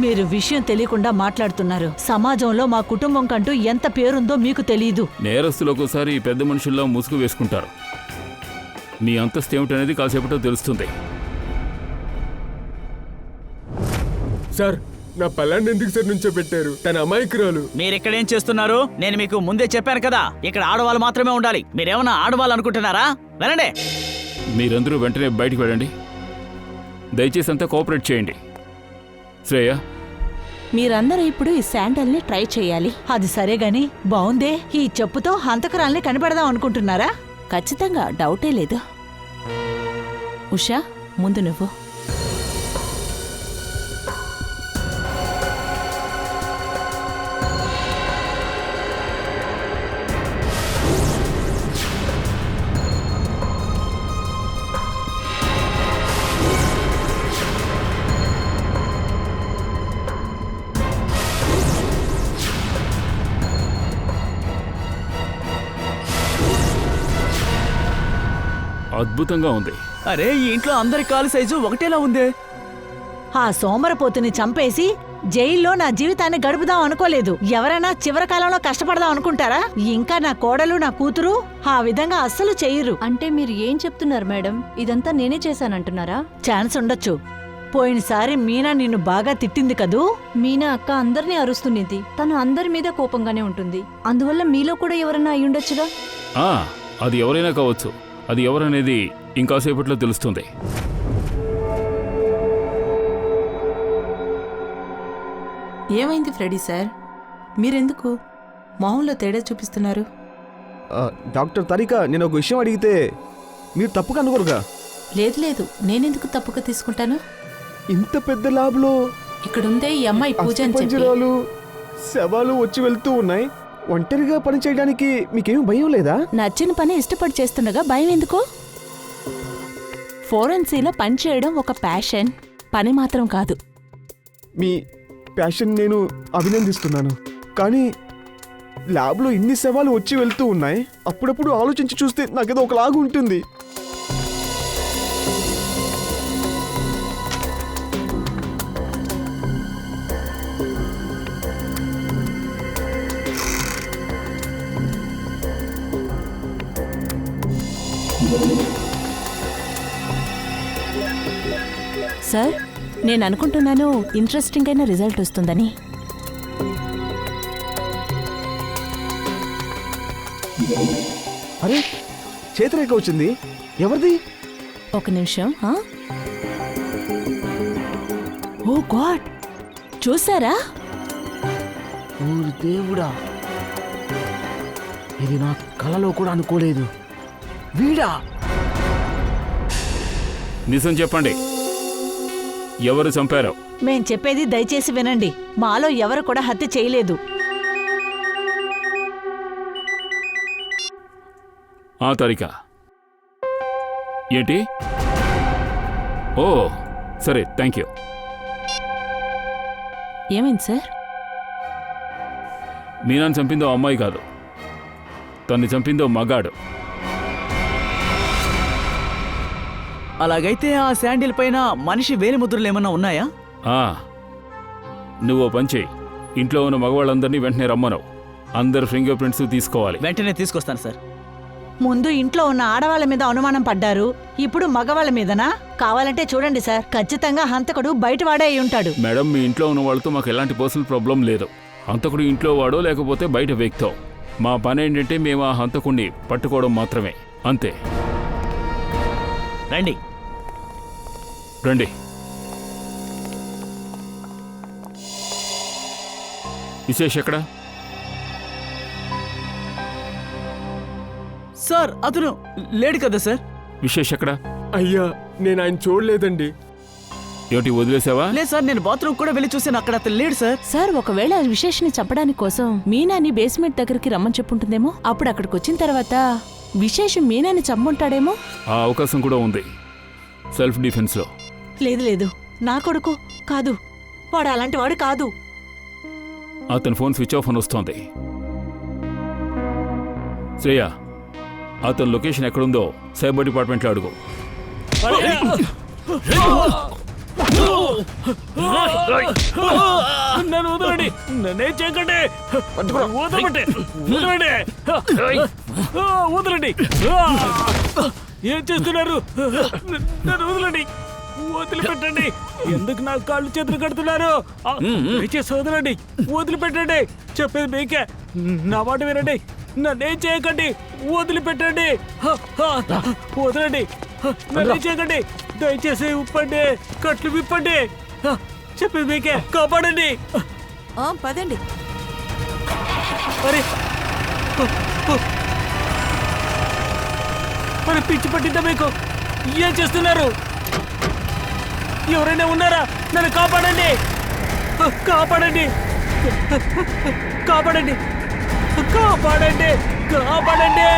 మీరు విషయం తెలియకుండా మాట్లాడుతున్నారు. సమాజంలో మా కుటుంబం కంటూ ఎంత పేరుందో మీకు తెలియదు. నేరస్తులు ఒక్కోసారి పెద్ద మనుషుల్లో ముసుగు వేసుకుంటారు. మీ అంతస్తు ఏమిటనేది కాసేపట్లో తెలుస్తుంది. సార్, నా పలాన్ని ఎందుకు సార్ నుంచో పెట్టారు? తన అమాయకురాలు. మీరిక్కడేం చేస్తున్నారు? నేను మీకు ముందే చెప్పాను కదా, ఇక్కడ ఆడవాళ్ళు మాత్రమే ఉండాలి. మీరేమన్నా ఆడవాళ్ళు అనుకుంటున్నారా? వెళ్ళండి. మీరందరూ వెంటనే బయటికి వెళ్ళండి. దయచేసి అంతా కోఆపరేట్ చేయండి. శ్రేయ, మీరందరూ ఇప్పుడు ఈ శాండల్ని ట్రై చేయాలి. అది సరే గాని బావుందే. ఈ చెప్పుతో హంతకురాల్ని కనిపెడదాం అనుకుంటున్నారా? ఖచ్చితంగా, డౌటే లేదు. ఉషా, ముందు నువ్వు. అద్భుతంగా ఉంది. అరే, ఈ ఇంట్లో అందరి కాలు సైజు ఒకటేలా ఉందే. ఆ సోమరపోతుని చంపేసి జైల్లో నా జీవితాన్ని గడుపుదాం అనుకోలేదు. ఎవరైనా చివరి కాలంలో కష్టపడదాం అనుకుంటారా? ఇంకా నా కోడలు నా కూతురు ఆ విధంగా అస్సలు చెయ్యరు. అంటే మీరు ఏం చెప్తున్నారు మేడం? ఇదంతా నేనే చేశానంటున్నారా? ఛాన్స్ ఉండొచ్చు. పోయినసారి మీనా నిన్ను బాగా తిట్టింది కదూ? మీనా అక్క అందరినీ అరుస్తున్నది. తను అందరి మీద కోపంగానే ఉంటుంది. అందువల్ల మీలో కూడా ఎవరన్నా అయ్యుండొచ్చుగా. అది ఎవరైనా కావచ్చు. అది ఎవరనేది ఇంకాసేపట్లో తెలుస్తుంది. ఏమైంది ఫ్రెడీ సార్? మీరెందుకు మొహంలో తేడా చూపిస్తున్నారు? డాక్టర్ తరిక, నేను ఒక విషయం అడిగితే మీరు తప్పుగా అనుకోరుగా? లేదు లేదు, నేనెందుకు తప్పుగా తీసుకుంటాను? ఇంత పెద్ద ల్యాబ్లో ఇక్కడుందే ఈ అమ్మాయి పూజ అని చెప్పి పంజరాలు శవాలు వచ్చి వెళ్తూ ఉన్నాయి. ఒంటరిగా పని చేయడానికి మీకేమీ భయం లేదా? నచ్చిన పని ఇష్టపడి చేస్తుండగా భయం ఎందుకు? ఫోరెన్సీలో పని చేయడం ఒక ప్యాషన్, పని మాత్రం కాదు. మీ ప్యాషన్ నేను అభినందిస్తున్నాను, కానీ ల్యాబ్లో ఇన్ని శవాలు వచ్చి వెళ్తూ ఉన్నాయి. అప్పుడప్పుడు ఆలోచించి చూస్తే నాకేదో ఒకలాగా ఉంటుంది. సార్, నేను అనుకుంటున్నాను ఇంట్రెస్టింగ్ అయిన రిజల్ట్ వస్తుందని. అరే, చేతిరేఖ వచ్చింది. ఎవరిది? ఒక నిమిషం. ఓ గాడ్, చూసారా? ఊరి దేవుడా, ఇది నా కలలో కూడా అనుకోలేదు. వీడా? నిజం చెప్పండి, ఎవరు చంపారో? మేం చెప్పేది దయచేసి వినండి. మాలో ఎవరు కూడా హత్య చేయలేదు. తారిక ఏంటి? ఓ సరే, థ్యాంక్ యూ. ఏమైంది సార్? మీనాన్ని చంపిందో అమ్మాయి కాదు, తన్ని చంపిందో మగాడు. అలాగైతే ఆ శాండిల్ పైన మనిషి వేలిముద్రలు ఏమన్నా ఉన్నాయా? నువ్వు పని చేయి, ఇంట్లో ఉన్న మగవాళ్ళందరినీ వెంటనే రమ్మనవు. అందరు ఫింగర్ ప్రింట్స్ తీసుకోవాలి. వెంటనే తీసుకొస్తాను సార్. ముందు ఇంట్లో ఉన్న ఆడవాళ్ల మీద అనుమానం పడ్డారు, ఇప్పుడు మగవాళ్ల మీదనా? కావాలంటే చూడండి సార్, ఖచ్చితంగా హంతకుడు బయటవాడే అయి ఉంటాడు. మేడం, మీ ఇంట్లో ఉన్న వాళ్ళతో మాకు ఎలాంటి పర్సనల్ ప్రాబ్లం లేదు. హంతకుడు ఇంట్లో వాడో లేకపోతే బయట వ్యక్తో. మా పని ఏంటంటే మేము ఆ హంతకుడిని పట్టుకోవడం మాత్రమే, అంతే. రండి రండి. విశేష్ ఎక్కడ? సార్, అతను లేడు కదా సార్. విశేష్ ఎక్కడ? అయ్యా, నేను ఆయన చూడలేదండి. ఏమిటి, వదిలేసావా? లేదు సార్, నేను బాత్రూమ్ కూడా వెళ్ళి చూసాను, అక్కడ అతను లేడు సార్. సార్, ఒకవేళ విశేష్ని చంపడానికి కోసం మీనాని బేస్మెంట్ దగ్గరికి రమ్మని చెప్పుంటుందేమో. అప్పుడు అక్కడికి వచ్చిన తర్వాత విశేష్ మీనాని చంపుంటాడేమో. ఆ అవకాశం కూడా ఉంది, సెల్ఫ్ డిఫెన్స్ లో. లేదు లేదు, నా కొడుకు కాదు, వాడు అలాంటి వాడు కాదు. అతని ఫోన్ స్విచ్ ఆఫ్ అని వస్తోంది. శ్రేయ, అతని లొకేషన్ ఎక్కడుందో సైబర్ డిపార్ట్మెంట్లో అడుగు. నన్ను వదలండి, నన్నేం చేయకండి, వదలండి, వదలండి. ఏం చేస్తున్నారు? నన్ను వదలండి, వదిలిపెట్టండి. ఎందుకు నా కాళ్ళు చేతులు కడుతున్నారు? దయచేసి వదలండి, వదిలిపెట్టండి. చెప్పేది మీకే, నా మాట వినండి. నన్నేం చేయకండి, వదిలిపెట్టండి, వదలండి, నన్నేం చేయకండి. దయచేసి విప్పండి, కట్లు విప్పండి. చెప్పేది మీకే, కాపాడండి. పదండి. మరి పిచ్చి పట్టిద్దా మీకు? ఏం చేస్తున్నారు? ఎవరైనా ఉన్నారా? నన్ను కాపాడండి, కాపాడండి, కాపాడండి, కాపాడండి, కాపాడండి.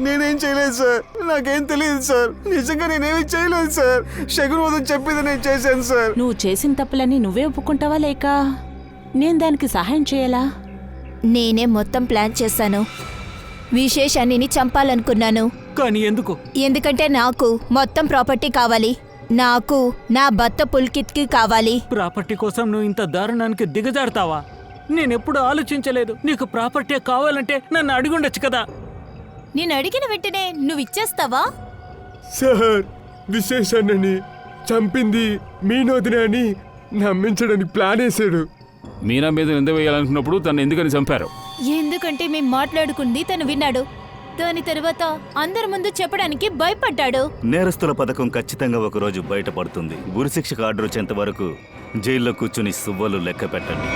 నేనేం చేయలేదు సార్, నాకేం తెలియదు సార్, నిజంగా నేనేమి చేయలేదు సార్. శకున్ వదిన చెప్పింది నేను చేశాను సార్. నువ్వు చేసిన తప్పులని నువ్వే ఒప్పుకుంటావా లేక నేను దానికి సహాయం చేయాలా? నేనే మొత్తం ప్లాన్ చేశాను. విశేషాన్ని చంపాలనుకున్నాను. కానీ ఎందుకు? ఎందుకంటే నాకు మొత్తం ప్రాపర్టీ కావాలి. నాకు నా భర్త పుల్కిత్కి కావాలి. ప్రాపర్టీ కోసం నువ్వు ఇంత దారుణానికి దిగజారుతావా? నేనెప్పుడు ఆలోచించలేదు. నీకు ప్రాపర్టీ కావాలంటే నన్ను అడిగుండొచ్చు కదా. నేను అడిగిన వెంటనే నువ్వు ఇచ్చేస్తావా? సార్, విశేషాన్ని చంపింది మీనోదిన అని నమ్మించడానికి ప్లాన్ వేశాడు. మీనా మీద నింద వేయాలనుకున్నప్పుడు తను ఎందుకని చంపారు? ఎందుకంటే మేము మాట్లాడుకుంది తను విన్నాడు. దాని తర్వాత అందరి ముందు చెప్పడానికి భయపడ్డాడు. నేరస్తుల పథకం ఖచ్చితంగా ఒకరోజు బయటపడుతుంది. గురిశిక్షకు ఆర్డర్ వచ్చేంత వరకు జైల్లో కూర్చుని సువ్వలు లెక్క పెట్టండి.